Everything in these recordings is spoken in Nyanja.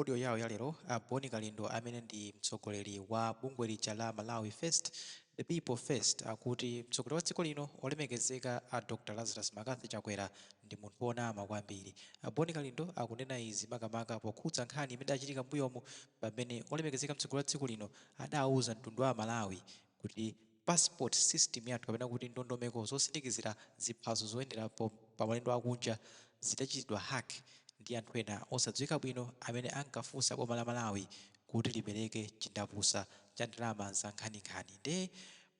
audio yawo ya lero Boni Kalindo amene ndi mtsogoleri wa bungwe lija la Malawi First the People First akuti mtsogoleri wa dziko lino olemekezeka Dr. Lazarus Makathi Chakwera ndi munthu wonama kwambiri. Boni Kalindo akunena izi makamaka pokhudza nkhani imene achitika mbuyomu pamene olemekezeka mtsogoleri wa dziko lino adauza mtundu wa Malawi kuti passport system yathu kapena kuti ndondomeko zosindikizira ziphaso zoyenderapo pa malendo akunja zidachitidwa hack ndi anthu ena osadziwika bwino amene ankafunsa boma la Malawi kuti lipereke chindapusa cha ndalama za nkhaninkhani. Nde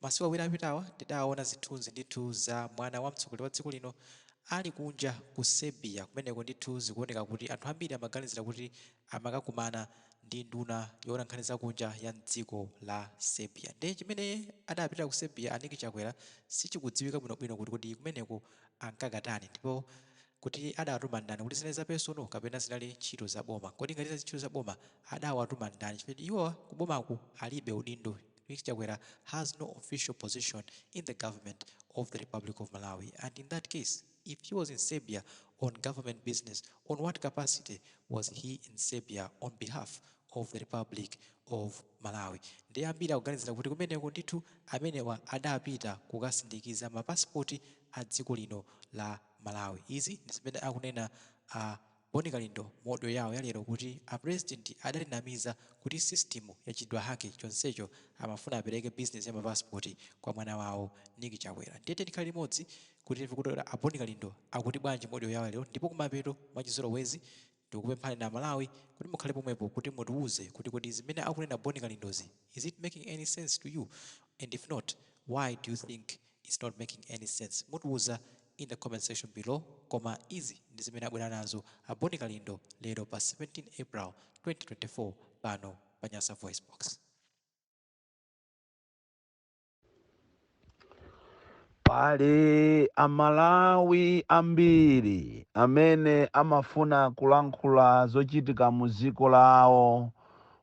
masiku awiri apitawa tidaona zithunzi ndithu za mwana wa mtsogoleri wa dziko lino ali kunja ku Serbia kumeneko ndithu zikuoneka kuti anthu ambiri amaganizira kuti amakakumana ndi nduna yoona nkhani zakunja ya dziko la Serbia. Nde chimene adapita ku Serbia Aniki Chakwera sichikudziwika bwinobwino kuti kumeneko ankakatani ndipo kuti adawatuma ndani kuti zinali zapesono kapena zinali ntchito za boma. Kodi ngati ntchito za boma adawatuma ndani chifukwa iwo ku bomaku alibe udindo. Aniki Chakwera has no official position in the government of the Republic of Malawi, and in that case if he was in Serbia on government business, on what capacity was he in Serbia on behalf of the Republic of Malawi? Ndi ambiri akuganizira kuti kumeneko ndithu amenewa adapita kukasindikiza mapasipoti a dziko lino la Malawi. Izi ndi zimene akunena Boni Kalindo modo yawo yalero kuti president adalinamiza kuti system yachidwa hake chonsecho amafuna apereke business ya mapasipoti kwa mwana wawo Aniki Chakwera. Ndiyete tikhali limodzi kuti tikutola Boni Kalindo akuti bwanji modo yawo lero ndipo kumapeto mwachizolowezi tikupemphani na Malawi kuti mukhale pomwepo kuti mutiuze kuti kodi zimene akunena Boni Kalindozi, is it making any sense to you, and if not, why do you think it's not making any sense? Mutiuza in the comment section below. Koma izi ndi zimene abwera nazo Boni Kalindo lero pa 17 April 2024 pano pa Nyasa Voice Box. Pali Amalawi ambiri amene amafuna kulankhula zochitika muziko lawo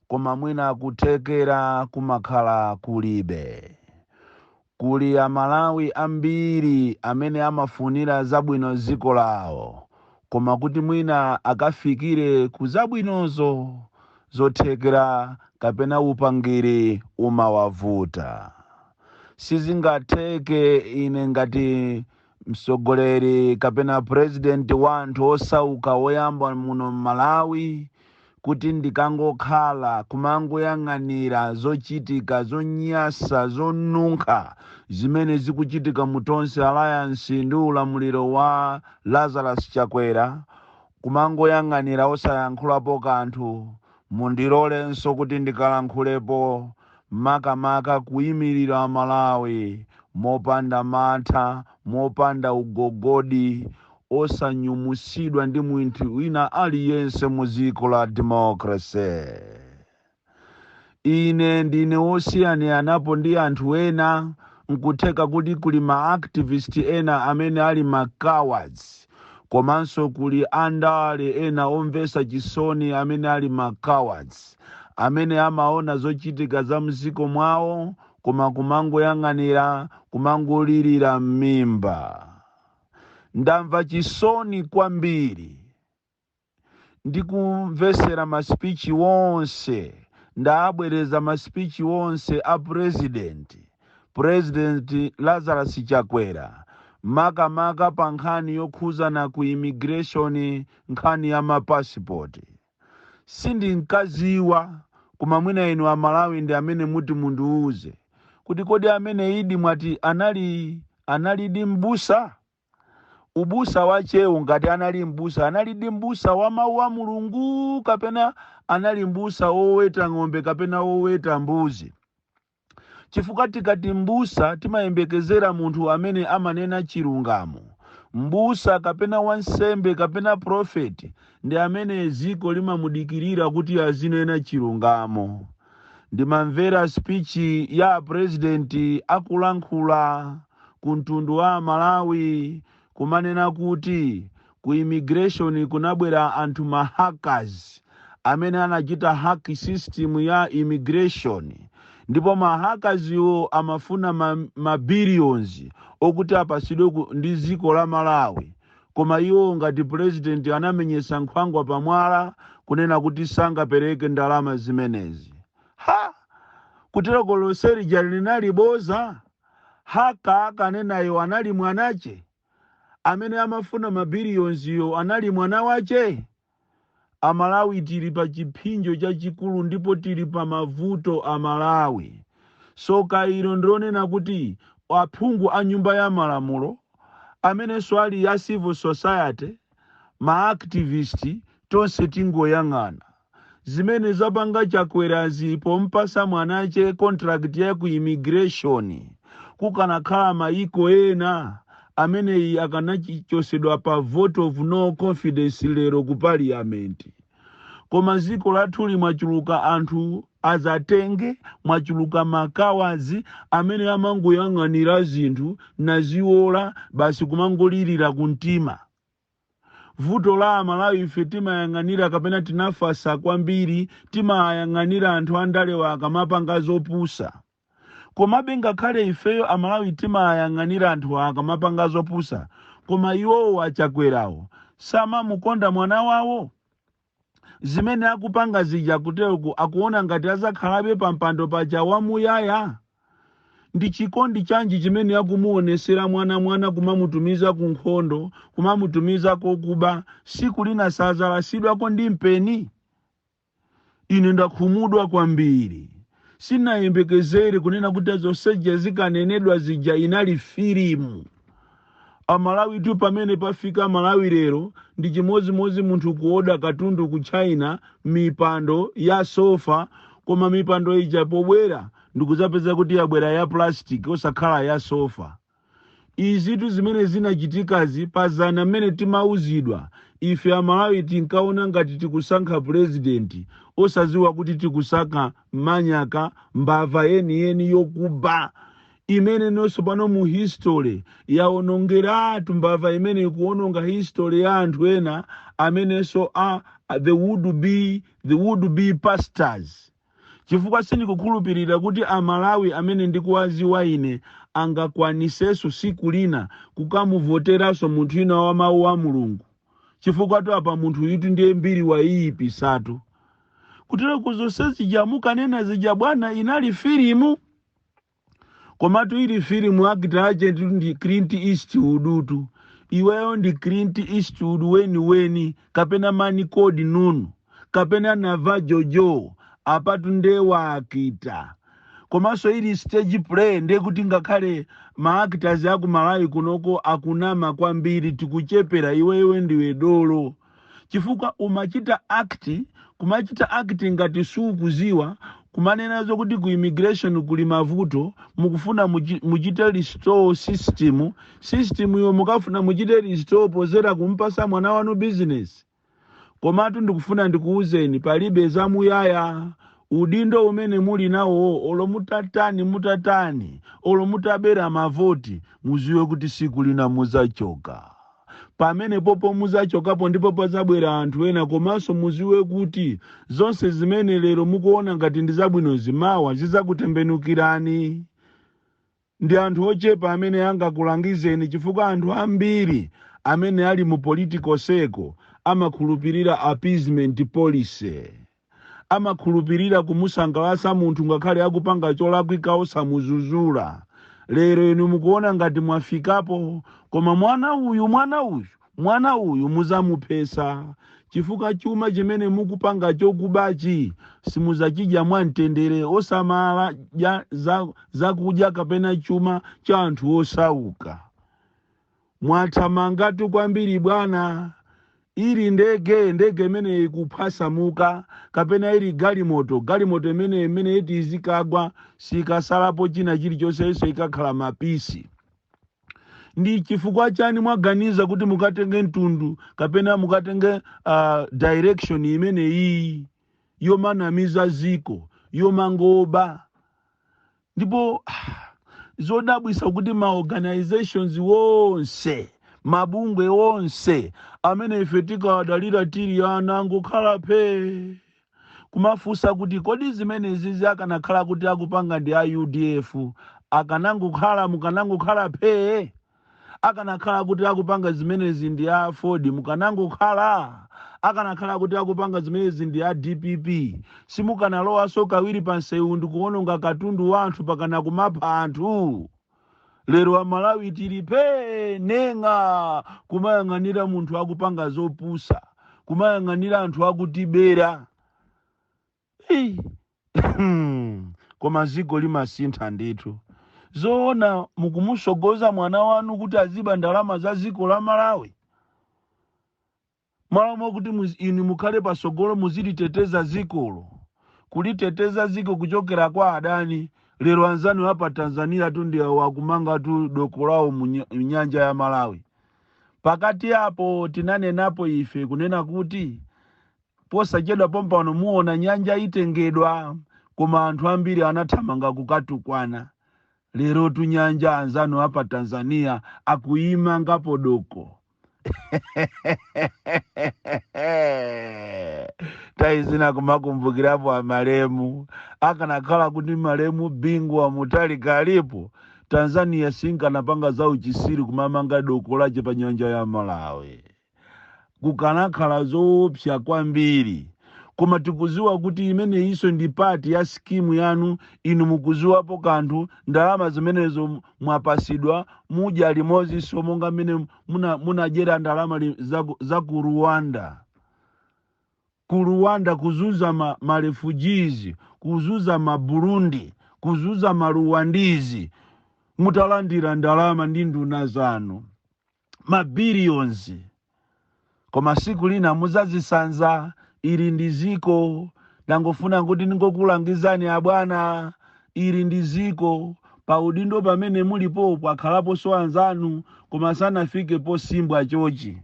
koma mwina kuthekera kumakhala kulibe. Kuli Amalawi ambiri amene amafunira zabwino ziko lawo koma kuti mwina akafikire ku zabwinozo zothekera kapena upangiri umawavuta. Sizingatheke ine ngati mtsogoleri kapena president wa anthu osauka woyamba muno Malawi kuti ndikangokhala kumangoyang'anira zochitika zonyasa zonunkha zimene zikuchitika mu Tonse Alliance ndi ulamuliro wa Lazarus Chakwera, kumangoyang'anira osayankhulapo kanthu. Mundilolenso kuti ndikalankhulepo makamaka kuyimirira Malawi mopanda mantha, mopanda ugogodi, osanyumusidwa ndi munthu wina aliyense muziko la democracy. Ine ndine wosiyananapo ndi anthu ena, nkutheka kuti kuli ma-activist ena amene ali ma-cowards, komanso kuli andale ena omvesa chisoni amene ali ma-cowards, amene amaona zochitika za mziko mwawo koma kumangoyang'anira, kumangolirira m'mimba. Ndamva chisoni kwambiri ndikumvesera maspichi wonse, ndabwereza maspichi wonse a President Lazarus Chakwera makamaka pa nkhani yokhuzana ku immigration, nkhani ya mapasipoti. Sindinkaziwa koma mwina inu Amalawi ndi amene muti mundiuze kuti kodi amene idi mwati analidi mbusa. Ubusa wachewu ngati anali mbusa, analidi mbusa wa mawu a Mulungu kapena anali mbusa woweta ng'ombe kapena woweta mbuzi. Chifukwa tikati mbusa timayembekezera munthu amene amanena chilungamo. Mbusa kapena wansembe kapena profeti ndi amene ziko limamudikirira kuti azinena chilungamo. Ndimamvera speech ya president akulankhula ku mtundu wa Malawi kumanena kuti ku immigration kunabwera anthu ma-hackers amene anachita hack system ya immigration, ndipo ma-hackers yo amafuna ma billions okuti apasidwe ndi ziko la Malawi koma iwo ngati president anamenyesa nkhwangwa pamwala kunena kuti sangapereke ndalama zimenezi. Kutereko lonseli lija linali boza. Haka akanenayo anali mwanache, amene amafuna mabiliyonziyo anali mwana wache. Amalawi tili pa chipinjo chachikulu ndipo tili pa mavuto Amalawi. Soka ilo ndionena kuti aphungu a nyumba ya malamulo amene swali ya civil society, ma-activist, tonse tingoyang'ana. Zimene zapanga Chakwerazi pompasa mwanache contract ya ku immigration, kukanakhala maiko ena amene akanachosedwa pa vote of no confidence lero ku parliament. Koma ziko lathu mwachuluka anthu azatenge, mwachuluka makawazi amene amangoyang'anira zinthu naziwola basi kumangolirira kuntima. Vuto la Amalawi ife timayang'anira kapena tinafasa kwambiri, timayang'anira anthu andalewa akamapanga zopusa. Komabe ngakhale ifeyo Amalawi timayang'anira anthu akamapanga zopusa, koma iwowo Achakwerawo samamukonda mwana wawo. Zimene akupanga zija kuteko akuona ngati azakhalabe pa mpando paja wamuyaya. Ndi chikondi chanji chimene akumuonesera mwana kumamutumiza ku nkhondo, kumamutumiza kokuba, siku lina sazalasidwako ndi mpeni. Ine ndakhumudwa kwambiri. Sinayembekezere kunena kuti zonseje zikanenedwa zija inali filimu. Amalawi tu pamene pafika Malawi lero ndi chimozimozi munthu kuoda katundu ku China mipando ya sofa, koma mipando ija pobwera ndikuzapeza kuti yabwera ya plastic osakhala ya sofa. Izitu zimene zinachitikazi pazana mmene timauzidwa ife Amalawi tinkaona ngati tikusankha president osaziwa kuti tikusankha manyaka mbava yeni yokuba imene nonso pano mu history yaonongeratu mbava imene ikuononga history ya anthu ena amene so the would be pastors. Chifukwa sindikukhulupirira kuti Amalawi amene ndikuwaziwa ine angakwaniseso siku lina kukamuvoteraso munthu ina wa mawu a Mulungu. Chifukwa to apa munthu yitu ndiye mbiri wa iyipisatu. Kutero kuzonse zijamukanena zija bwana inali filimu. Komatu ili filimu actor agent ndi Clint Eastwood. Iweyo ndi Clint Eastwood weni kapena Mani Code Nunu kapena Nava Jojo apatu ndewa akita. Komaso ili stage play nde kuti ngakhale ma-actors aku Malawi kunoko akunama kwambiri tikuchepera iwewe ndiwe dolo. Chifukwa kumachita acting ngati sukuziwa, kumanenazo kuti ku immigration kuli mavuto, mukufuna muchite restore system yo mukafuna muchite restore pozera kumpasa mwana wanu business. Komatu ndikufuna ndikuuzeni palibe zamuyaya. Udindo umene muli nawo olo mutatani olo mutabera mavoti muziwe kuti siku lina muzachoka. Pamene popo muzachokapo ndipo pazabwera anthu ena, komanso muziwe kuti zonse zimene lero mukuona ngati ndizabwino zimawa zizakutembenukirani. Ndi anthu ochepa amene angakulangizeni, chifukwa anthu ambiri amene ali mu political circle amakhulupirira appeasement policy. Amakhulupirira kumusangalasa munthu ngakhale akupanga cholakwika osamuzuzula. Lero inu mukuona ngati mwafikapo, koma mwana uyu muzamupesa. Chifukwa chuma chimene mukupanga chokubachi simuzachidya mwamtendere, osamala zakudya kapena chuma cha anthu osauka. Mwathamangatu kwambiri bwana. Ili ndege imene ikuphasamuka kapena ili galimoto imene iti izikagwa sikasalapo china chilichonse iso ikakhala mapisi. Ndi chifukwa chani mwaganiza kuti mukatenge mtundu kapena mukatenge direction imene iyi yomanamiza ziko yomangoba? Ndipo zodabwisa kuti ma organizations wonse, mabungwe wonse amene ife tikawadalira tili anango khala phe kumafusa kuti kodi zimene zizi akanakhala kuti akupanga ndi a UDF akanango khala mukanango khala phe. akanakhala kuti akupanga zimenezi ndi a Ford mukanangokhala, akanakhala kuti akupanga zimenezi ndi a DPP simukanalowaso kawiri pa nsewu ndikuononga katundu wanthu pakana kumapha anthu. Lero amalawi tili penenga kumayang'anira munthu akupanga zopusa, kumayang'anira anthu akutibera. Koma ziko limasintha ndithu. Zoona mukumusogoza mwana wanu kuti aziba ndalama za ziko la Malawi. Malamu kuti inu mukhale pasogolo muziliteteza zikolo. Kuliteteza ziko kuchokera kwa adani. Lero anzanu hapa Tanzania tu ndio wakumanga tu doko lao nyanja ya Malawi. Pakati hapo tinanenapo ife kunena kuti posachedwa pompano muona nyanja itengedwa koma anthu ambiri anathamanga kukatukwana. Lero tu nyanja anzanu hapa Tanzania akuima ngapo doko. Taizina kumakumbukirapo amalemu akanakhala kuti malemu bingwa mutali kalipo Tanzania sinkanapanga za uchisiri kumamanga doko lache pa nyanja ya Malawi. Kukanakhala zoopsa kwambiri. Koma tikuziwa kuti imene iso ndi pati ya skimu yanu inu mukuziwapo kanthu ndalama zimenezo mwapasidwa muja limozi so monga mene munajera ndalama za ku Rwanda. Ku Rwanda kuzuza ma refugees, kuzuza ma Burundi, kuzuza ma Rwandizi. Mutalandira ndalama ndi nduna zanu. Ma billions. Koma siku lina muzazisanza ili ndi ziko. Ndangofuna kuti ningokulangizani abwana. Ili ndi ziko. Pa udindo pamene mulipo pakhalapo so anzanu. Koma sanafike po simbwa chochi.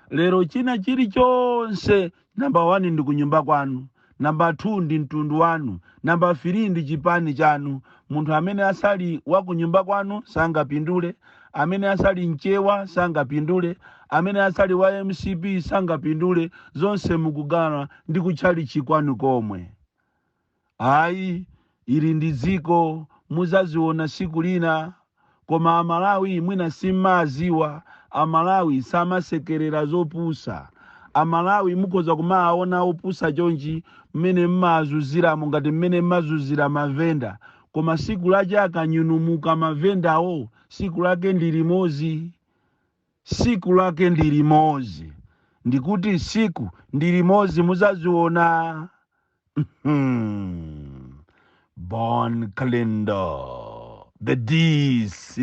Lero china chili chonse. Number 1 ndi kunyumba kwanu. Number 2 ndi mtundu wanu. Number 3 ndi chipani chanu. Munthu amene asali wa kunyumba kwanu sangapindule. Amene asali mchewa sangapindule. Amene asali wa MCP sangapindule. Zonse mukugana ndi kuchali chikwanu komwe. Ayi, ili ndi ziko muzaziona siku lina. Koma amalawi mwina simaziwa. Amalawi samasekerera zopusa. Amalawi mukoza kumaona opusa chonchi mmene mmazuzira ngati mmene mmazuzira mavenda. Koma siku lache akanyunumuka mavendawo siku lake ndi limozi. Siku lake ndi limozi. Ndikuti siku ndi limozi muzaziona. Born Calendar, the DC.